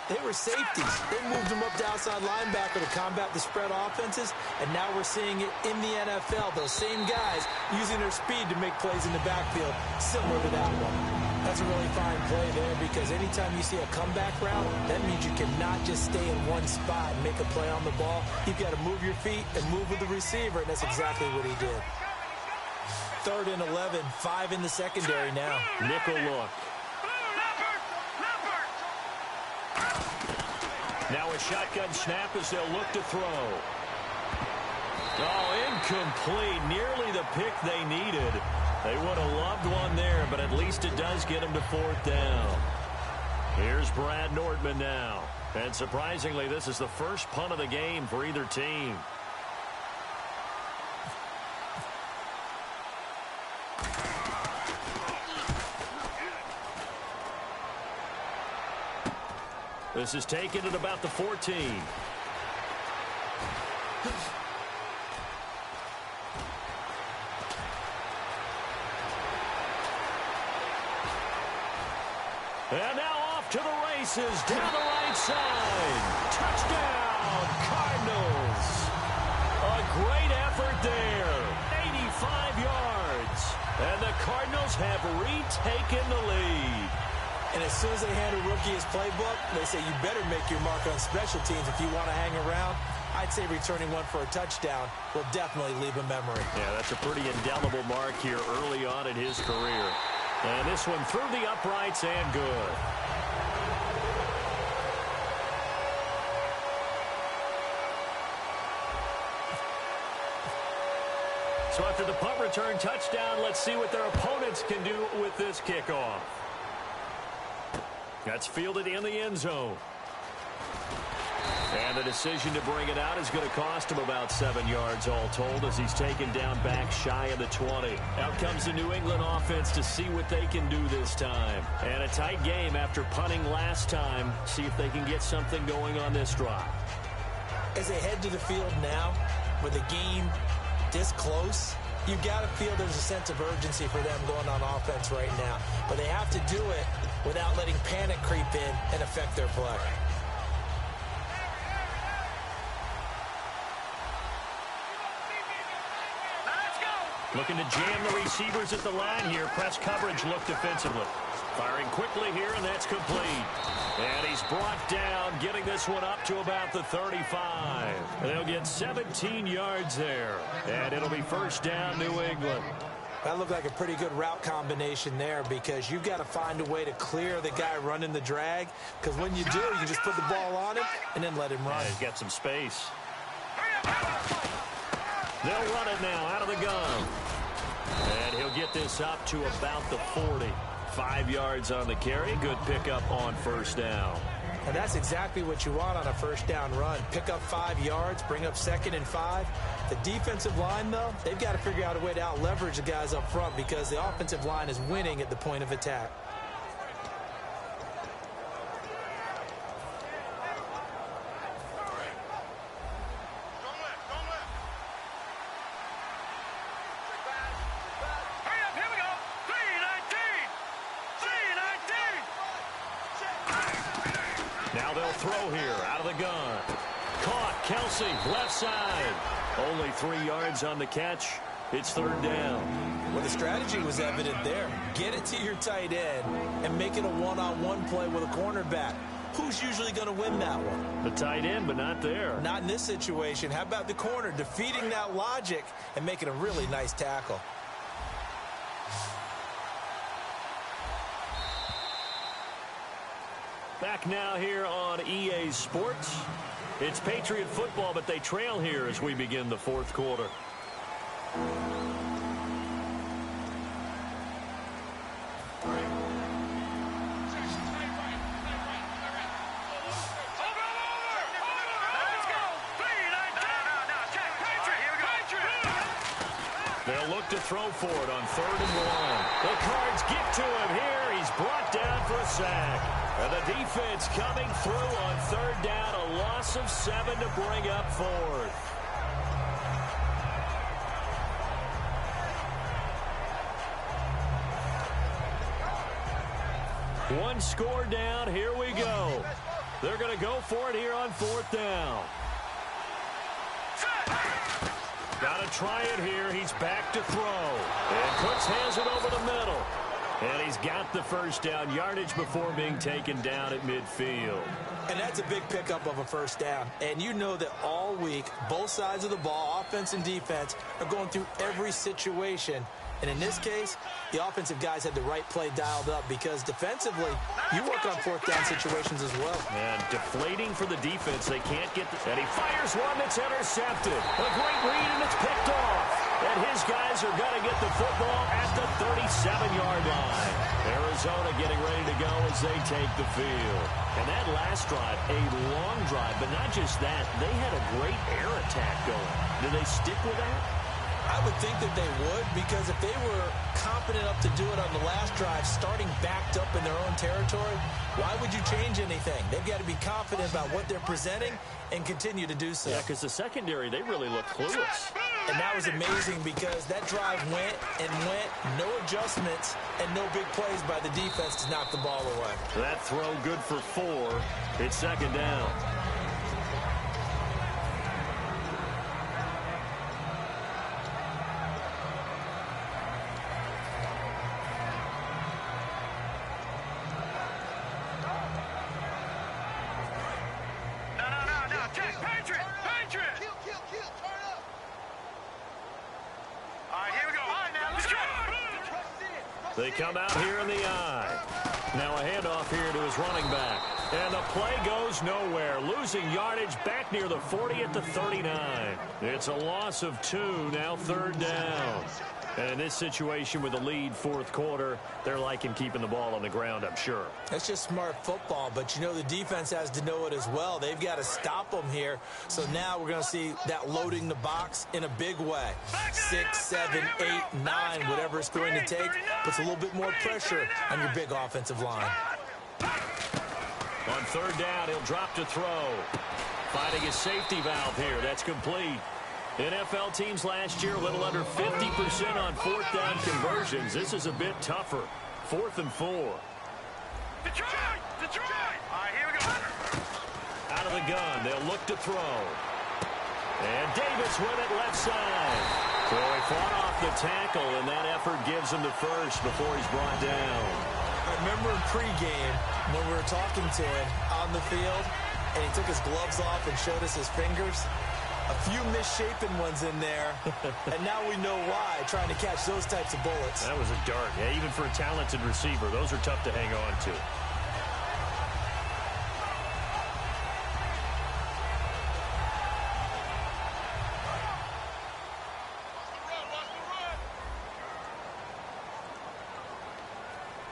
Speaker 4: they were safeties. They moved them up to outside linebacker to combat the spread offenses, and now we're seeing it in the NFL. Those same guys using their speed to make plays in the backfield, similar to that one. That's a really fine play there, because anytime you see a comeback route, that means you cannot just stay in one spot and make a play on the ball. You've got to move your feet and move with the receiver, and that's exactly what he did. 3rd and 11, 5 in the secondary now.
Speaker 3: Nickel look. Now a shotgun snap as they'll look to throw. Oh, incomplete. Nearly the pick they needed. They would have loved one there, but at least it does get them to 4th down. Here's Brad Nordman now. And surprisingly, this is the first punt of the game for either team. This is taken at about the 14. And now off to the races down the right side. Touchdown, Cardinals. A great effort there. 85 yards. And the Cardinals have retaken the lead.
Speaker 4: And as soon as they hand a rookie his playbook, they say you better make your mark on special teams if you want to hang around. I'd say returning one for a touchdown will definitely leave a memory.
Speaker 3: Yeah, that's a pretty indelible mark here early on in his career. And this one through the uprights and good. So after the punt return touchdown, let's see what their opponents can do with this kickoff. That's fielded in the end zone. And the decision to bring it out is going to cost him about 7 yards all told as he's taken down back shy of the 20. Out comes the New England offense to see what they can do this time. And a tight game after punting last time. See if they can get something going on this drive.
Speaker 4: As they head to the field now, with the game this close, you've got to feel there's a sense of urgency for them going on offense right now. But they have to do it without letting panic creep in and affect their play.
Speaker 3: Looking to jam the receivers at the line here. Press coverage look defensively. Firing quickly here, and that's complete. And he's brought down, getting this one up to about the 35. And they'll get 17 yards there. And it'll be first down, New England.
Speaker 4: That looked like a pretty good route combination there because you've got to find a way to clear the guy running the drag. Because when you do, you just put the ball on him and then let him run.
Speaker 3: Yeah, he's got some space. They'll run it now out of the gun. And he'll get this up to about the 40. 5 yards on the carry. Good pickup on first down.
Speaker 4: And that's exactly what you want on a first down run. Pick up 5 yards, bring up 2nd and 5. The defensive line, though, they've got to figure out a way to out-leverage the guys up front because the offensive line is winning at the point of attack.
Speaker 3: Now they'll throw here out of the gun. Caught. Kelsey, left side. Only 3 yards on the catch. It's third down.
Speaker 4: Well, the strategy was evident there. Get it to your tight end and make it a one-on-one play with a cornerback. Who's usually going to win that one?
Speaker 3: The tight end, but not there.
Speaker 4: Not in this situation. How about the corner defeating that logic and making a really nice tackle?
Speaker 3: Back now here on EA Sports. It's Patriot football, but they trail here as we begin the fourth quarter. They'll look to throw for it on 3rd and 1. The Cards get to him here. He's brought down for a sack. And the defense coming through on 3rd down. A loss of 7 to bring up 4th. One score down. Here we go. They're going to go for it here on 4th down. Got to try it here. He's back to throw. And Cooks has it over the middle. And he's got the first down. Yardage before being taken down at midfield.
Speaker 4: And that's a big pickup of a first down. And you know that all week, both sides of the ball, offense and defense, are going through every situation. And in this case, the offensive guys had the right play dialed up because defensively, you work on 4th down situations as well.
Speaker 3: And deflating for the defense. They can't get the... And he fires one that's intercepted. A great read, and it's picked off. And his guys are going to get the football at the 37-yard line. Arizona getting ready to go as they take the field. And that last drive, a long drive, but not just that. They had a great air attack going. Do they stick with that?
Speaker 4: I would think that they would, because if they were confident enough to do it on the last drive, starting backed up in their own territory, why would you change anything? They've got to be confident about what they're presenting and continue to do so.
Speaker 3: Yeah, because the secondary, they really look clueless.
Speaker 4: And that was amazing because that drive went and went, no adjustments, and no big plays by the defense to knock the ball away.
Speaker 3: That throw good for 4. It's 2nd down. They come out here in the eye. Now a handoff here to his running back. And the play goes nowhere. Losing yardage back near the 40 at the 39. It's a loss of 2, now 3rd down. And in this situation with the lead 4th quarter, they're liking keeping the ball on the ground, I'm sure.
Speaker 4: That's just smart football, but you know the defense has to know it as well. They've got to stop them here. So now we're going to see that loading the box in a big way. 6, 7, 8, 9, whatever it's going to take, puts a little bit more pressure on your big offensive line.
Speaker 3: On 3rd down, he'll drop to throw. Finding his safety valve here. That's complete. NFL teams last year a little under 50% on 4th down conversions. This is a bit tougher. 4th and 4.
Speaker 5: Detroit! All right, here we go.
Speaker 3: Out of the gun, they'll look to throw. And Davis with it left side. So he fought off the tackle, and that effort gives him the first before he's brought down.
Speaker 4: I remember in pregame when we were talking to him on the field, and he took his gloves off and showed us his fingers. A few misshapen ones in there, and now we know why, trying to catch those types of bullets.
Speaker 3: That was a dart. Yeah, even for a talented receiver, those are tough to hang on to.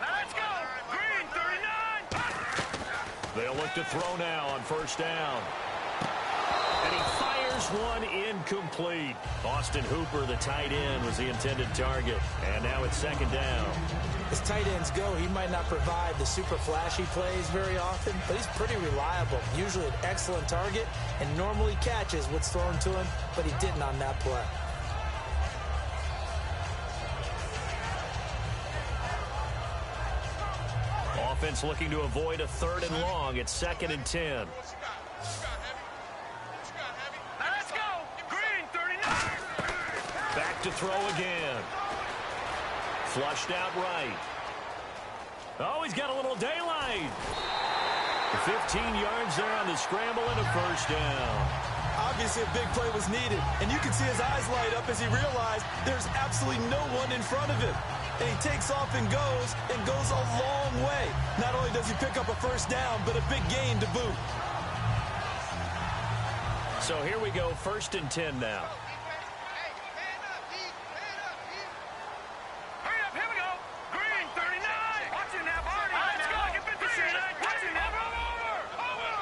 Speaker 5: Let's go! Green 39!
Speaker 3: They'll look to throw now on 1st down. And he fires one incomplete. Austin Hooper, the tight end, was the intended target. And now it's 2nd down.
Speaker 4: As tight ends go, he might not provide the super flashy plays very often, but he's pretty reliable. Usually an excellent target and normally catches what's thrown to him, but he didn't on that play.
Speaker 3: Offense looking to avoid a 3rd and long. It's 2nd and 10.
Speaker 5: Let's go! Green 39!
Speaker 3: Back to throw again. Flushed out right. Oh, he's got a little daylight. 15 yards there on the scramble and a 1st down.
Speaker 4: Obviously a big play was needed, and you can see his eyes light up as he realized there's absolutely no one in front of him. And he takes off and goes a long way. Not only does he pick up a 1st down, but a big gain to boot.
Speaker 3: So here we go, 1st and 10 now.
Speaker 5: Hurry up, here we go! Green 39! Watch it now, Barney! Let's go! Get the shit! Watch it now! Over!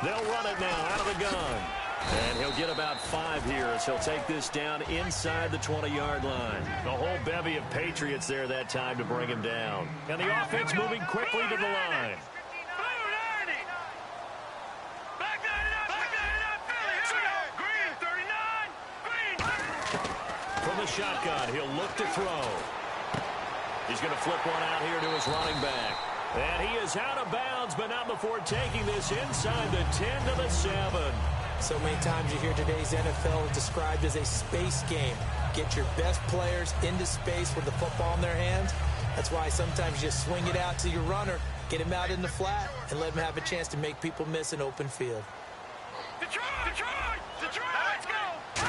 Speaker 3: They'll run it now out of the gun. And he'll get about 5 here as he'll take this down inside the 20-yard line. A whole bevy of Patriots there that time to bring him down. And the offense moving quickly to the line. From the shotgun, he'll look to throw. He's going to flip one out here to his running back. And he is out of bounds, but not before taking this inside the 10 to the 7.
Speaker 4: So many times you hear today's NFL described as a space game. Get your best players into space with the football in their hands. That's why sometimes you just swing it out to your runner, get him out in the flat, and let him have a chance to make people miss an open field.
Speaker 5: Detroit! Let's go!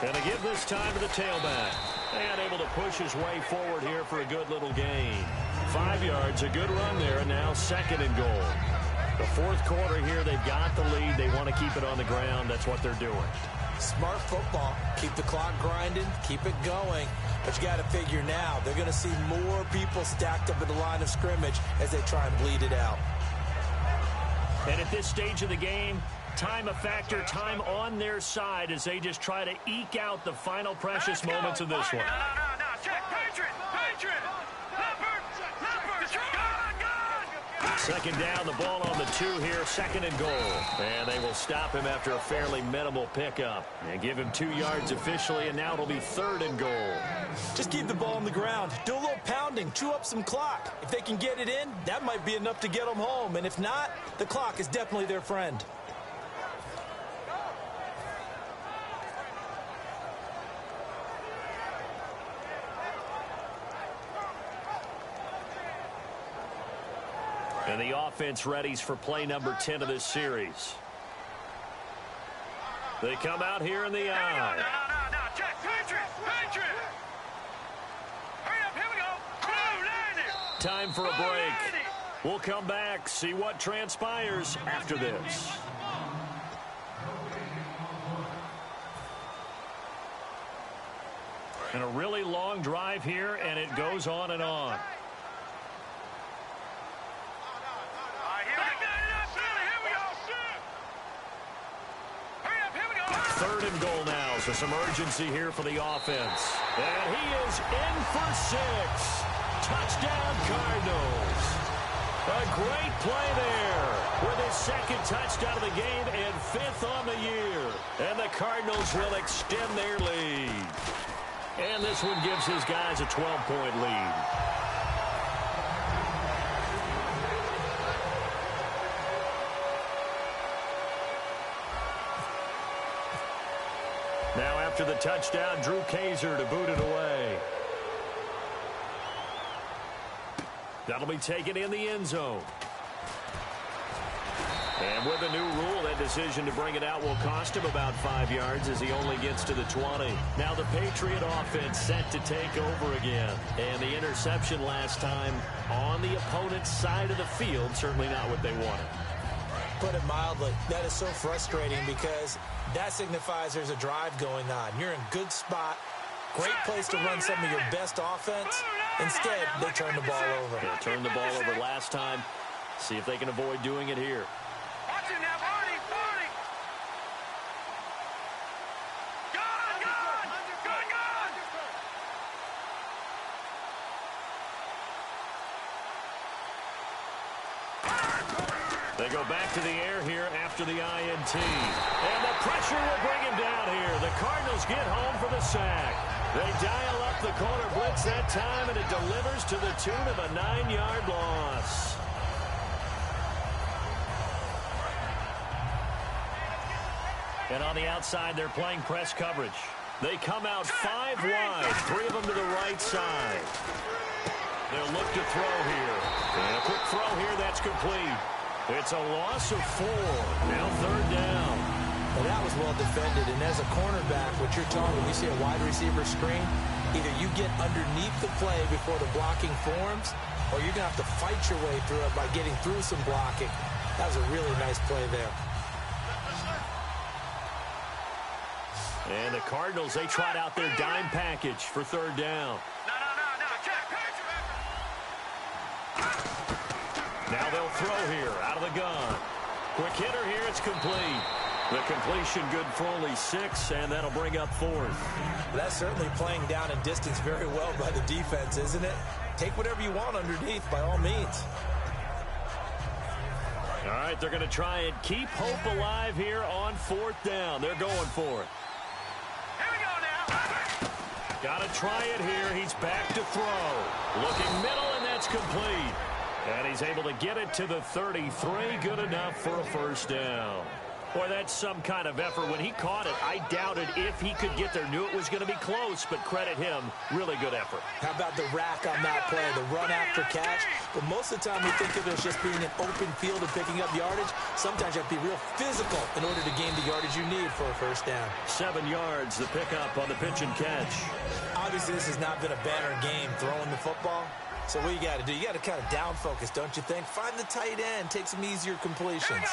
Speaker 3: And to give this time to the tailback. And able to push his way forward here for a good little gain. 5 yards, a good run there, and now 2nd and goal. The 4th quarter here, they've got the lead. They want to keep it on the ground. That's what they're doing.
Speaker 4: Smart football. Keep the clock grinding. Keep it going. But you got to figure now, they're going to see more people stacked up at the line of scrimmage as they try and bleed it out.
Speaker 3: And at this stage of the game, time a factor, time on their side as they just try to eke out the final precious moments of this one.
Speaker 5: No. Check. Patriot!
Speaker 3: Second down, the ball on the 2 here, 2nd and goal. And they will stop him after a fairly minimal pickup. And give him 2 yards officially, and now it'll be 3rd and goal.
Speaker 4: Just keep the ball on the ground. Do a little pounding. Chew up some clock. If they can get it in, that might be enough to get them home. And if not, the clock is definitely their friend.
Speaker 3: And the offense readies for play number 10 of this series. They come out here in the eye.
Speaker 5: No. Check. Patriot! Hurry
Speaker 3: time for a break. We'll come back, see what transpires after this. And a really long drive here, and it goes on and on. Third and goal now, so some urgency here for the offense. And he is in for 6. Touchdown, Cardinals. A great play there with his second touchdown of the game and 5th on the year. And the Cardinals will extend their lead. And this one gives his guys a 12-point lead. Now after the touchdown, Drew Kaiser to boot it away. That'll be taken in the end zone. And with the new rule, that decision to bring it out will cost him about 5 yards as he only gets to the 20. Now the Patriot offense set to take over again. And the interception last time on the opponent's side of the field, certainly not what they wanted.
Speaker 4: Put it mildly, that is so frustrating because that signifies there's a drive going on. You're in a good spot, great place to run some of your best offense. Instead, they turn the ball over.
Speaker 3: They turned the ball over last time. See if they can avoid doing it here.
Speaker 5: Watch it now, Barney, Barney. Gone, gone, gone, gone.
Speaker 3: They go back to the air here after the INT. And the pressure will bring him down here. The Cardinals get home for the sack. They dial up the corner blitz that time, and it delivers to the tune of a 9-yard loss. And on the outside, they're playing press coverage. They come out 5 wide, 3 of them to the right side. They'll look to throw here. And a quick throw here, that's complete. It's a loss of 4. Now 3rd down.
Speaker 4: Well, that was well defended. And as a cornerback, what you're telling me, when you see a wide receiver screen, either you get underneath the play before the blocking forms, or you're going to have to fight your way through it by getting through some blocking. That was a really nice play there.
Speaker 3: And the Cardinals, they trot out their dime package for 3rd down. Now they'll throw here out of the gun. Quick hitter here, it's complete. The completion good for only 6, and that'll bring up 4th.
Speaker 4: That's certainly playing down in distance very well by the defense, isn't it? Take whatever you want underneath, by all means.
Speaker 3: All right, they're going to try and keep hope alive here on 4th down. They're going for it.
Speaker 5: Here we go now.
Speaker 3: Got to try it here. He's back to throw. Looking middle, and that's complete. And he's able to get it to the 33. Good enough for a 1st down. Boy, that's some kind of effort. When he caught it, I doubted if he could get there. Knew it was going to be close, but credit him. Really good effort.
Speaker 4: How about the rack on that play, the run after catch? But most of the time we think of it as just being an open field and picking up yardage. Sometimes you have to be real physical in order to gain the yardage you need for a 1st down.
Speaker 3: 7 yards, the pickup on the pitch and catch.
Speaker 4: Obviously, this has not been a banner game throwing the football. So what you got to do, you got to kind of down focus, don't you think? Find the tight end, take some easier completions.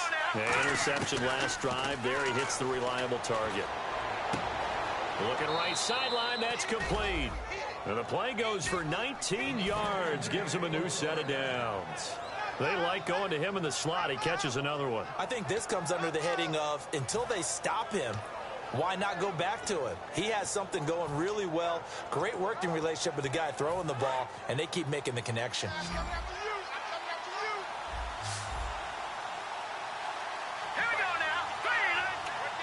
Speaker 3: Interception last drive. There he hits the reliable target. Looking right sideline, that's complete. And the play goes for 19 yards, gives him a new set of downs. They like going to him in the slot. He catches another one.
Speaker 4: I think this comes under the heading of until they stop him, why not go back to him? He has something going really well. Great working relationship with the guy throwing the ball, and they keep making the connection.
Speaker 5: Here we go now.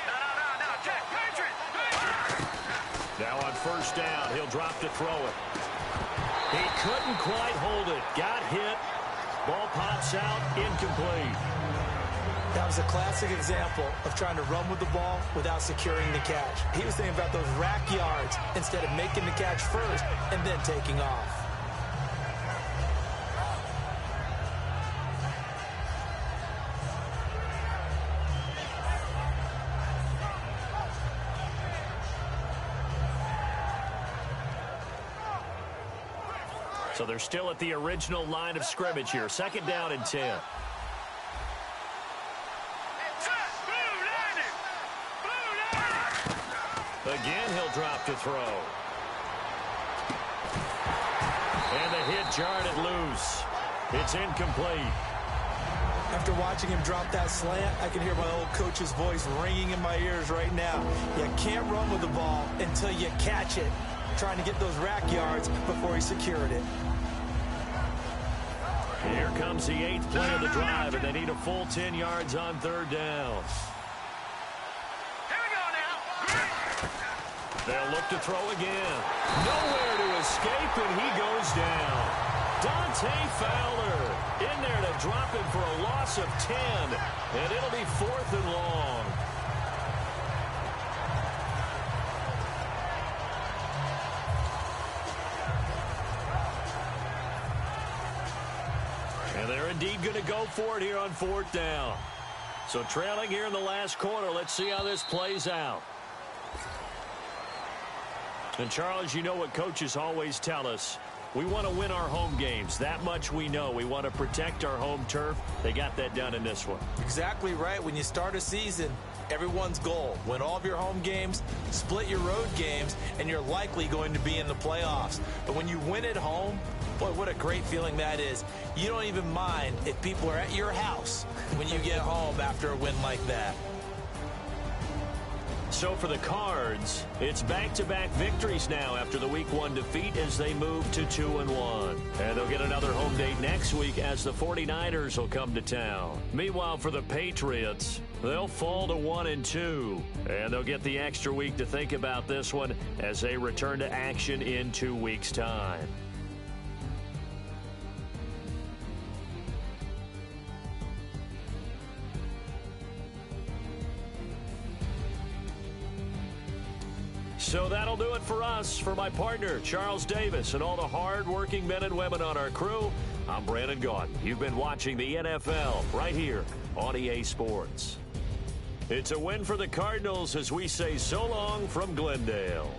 Speaker 5: No. Check. Patriots.
Speaker 3: Now on 1st down, he'll drop to throw it. He couldn't quite hold it. Got hit. Ball pops out. Incomplete.
Speaker 4: That was a classic example of trying to run with the ball without securing the catch. He was thinking about those rack yards instead of making the catch first and then taking off.
Speaker 3: So they're still at the original line of scrimmage here. 2nd down and 10. Again, he'll drop to throw. And the hit jarred it loose. It's incomplete.
Speaker 4: After watching him drop that slant, I can hear my old coach's voice ringing in my ears right now. You can't run with the ball until you catch it. Trying to get those rack yards before he secured it.
Speaker 3: Here comes the 8th play of the drive, and they need a full 10 yards on 3rd down.
Speaker 5: Here we go now.
Speaker 3: They'll look to throw again. Nowhere to escape, and he goes down. Dante Fowler in there to drop him for a loss of 10, and it'll be 4th and long. And they're indeed going to go for it here on 4th down. So trailing here in the last quarter, let's see how this plays out. And Charles, you know what coaches always tell us. We want to win our home games. That much we know. We want to protect our home turf. They got that done in this one.
Speaker 4: Exactly right. When you start a season, everyone's goal: win all of your home games, split your road games, and you're likely going to be in the playoffs. But when you win at home, boy, what a great feeling that is. You don't even mind if people are at your house when you get home after a win like that.
Speaker 3: So for the Cards, it's back-to-back victories now after the Week 1 defeat as they move to 2-1. And they'll get another home date next week as the 49ers will come to town. Meanwhile, for the Patriots, they'll fall to 1-2. And they'll get the extra week to think about this one as they return to action in 2 weeks' time. So that'll do it for us. For my partner, Charles Davis, and all the hard-working men and women on our crew, I'm Brandon Gaudin. You've been watching the NFL right here on EA Sports. It's a win for the Cardinals as we say so long from Glendale.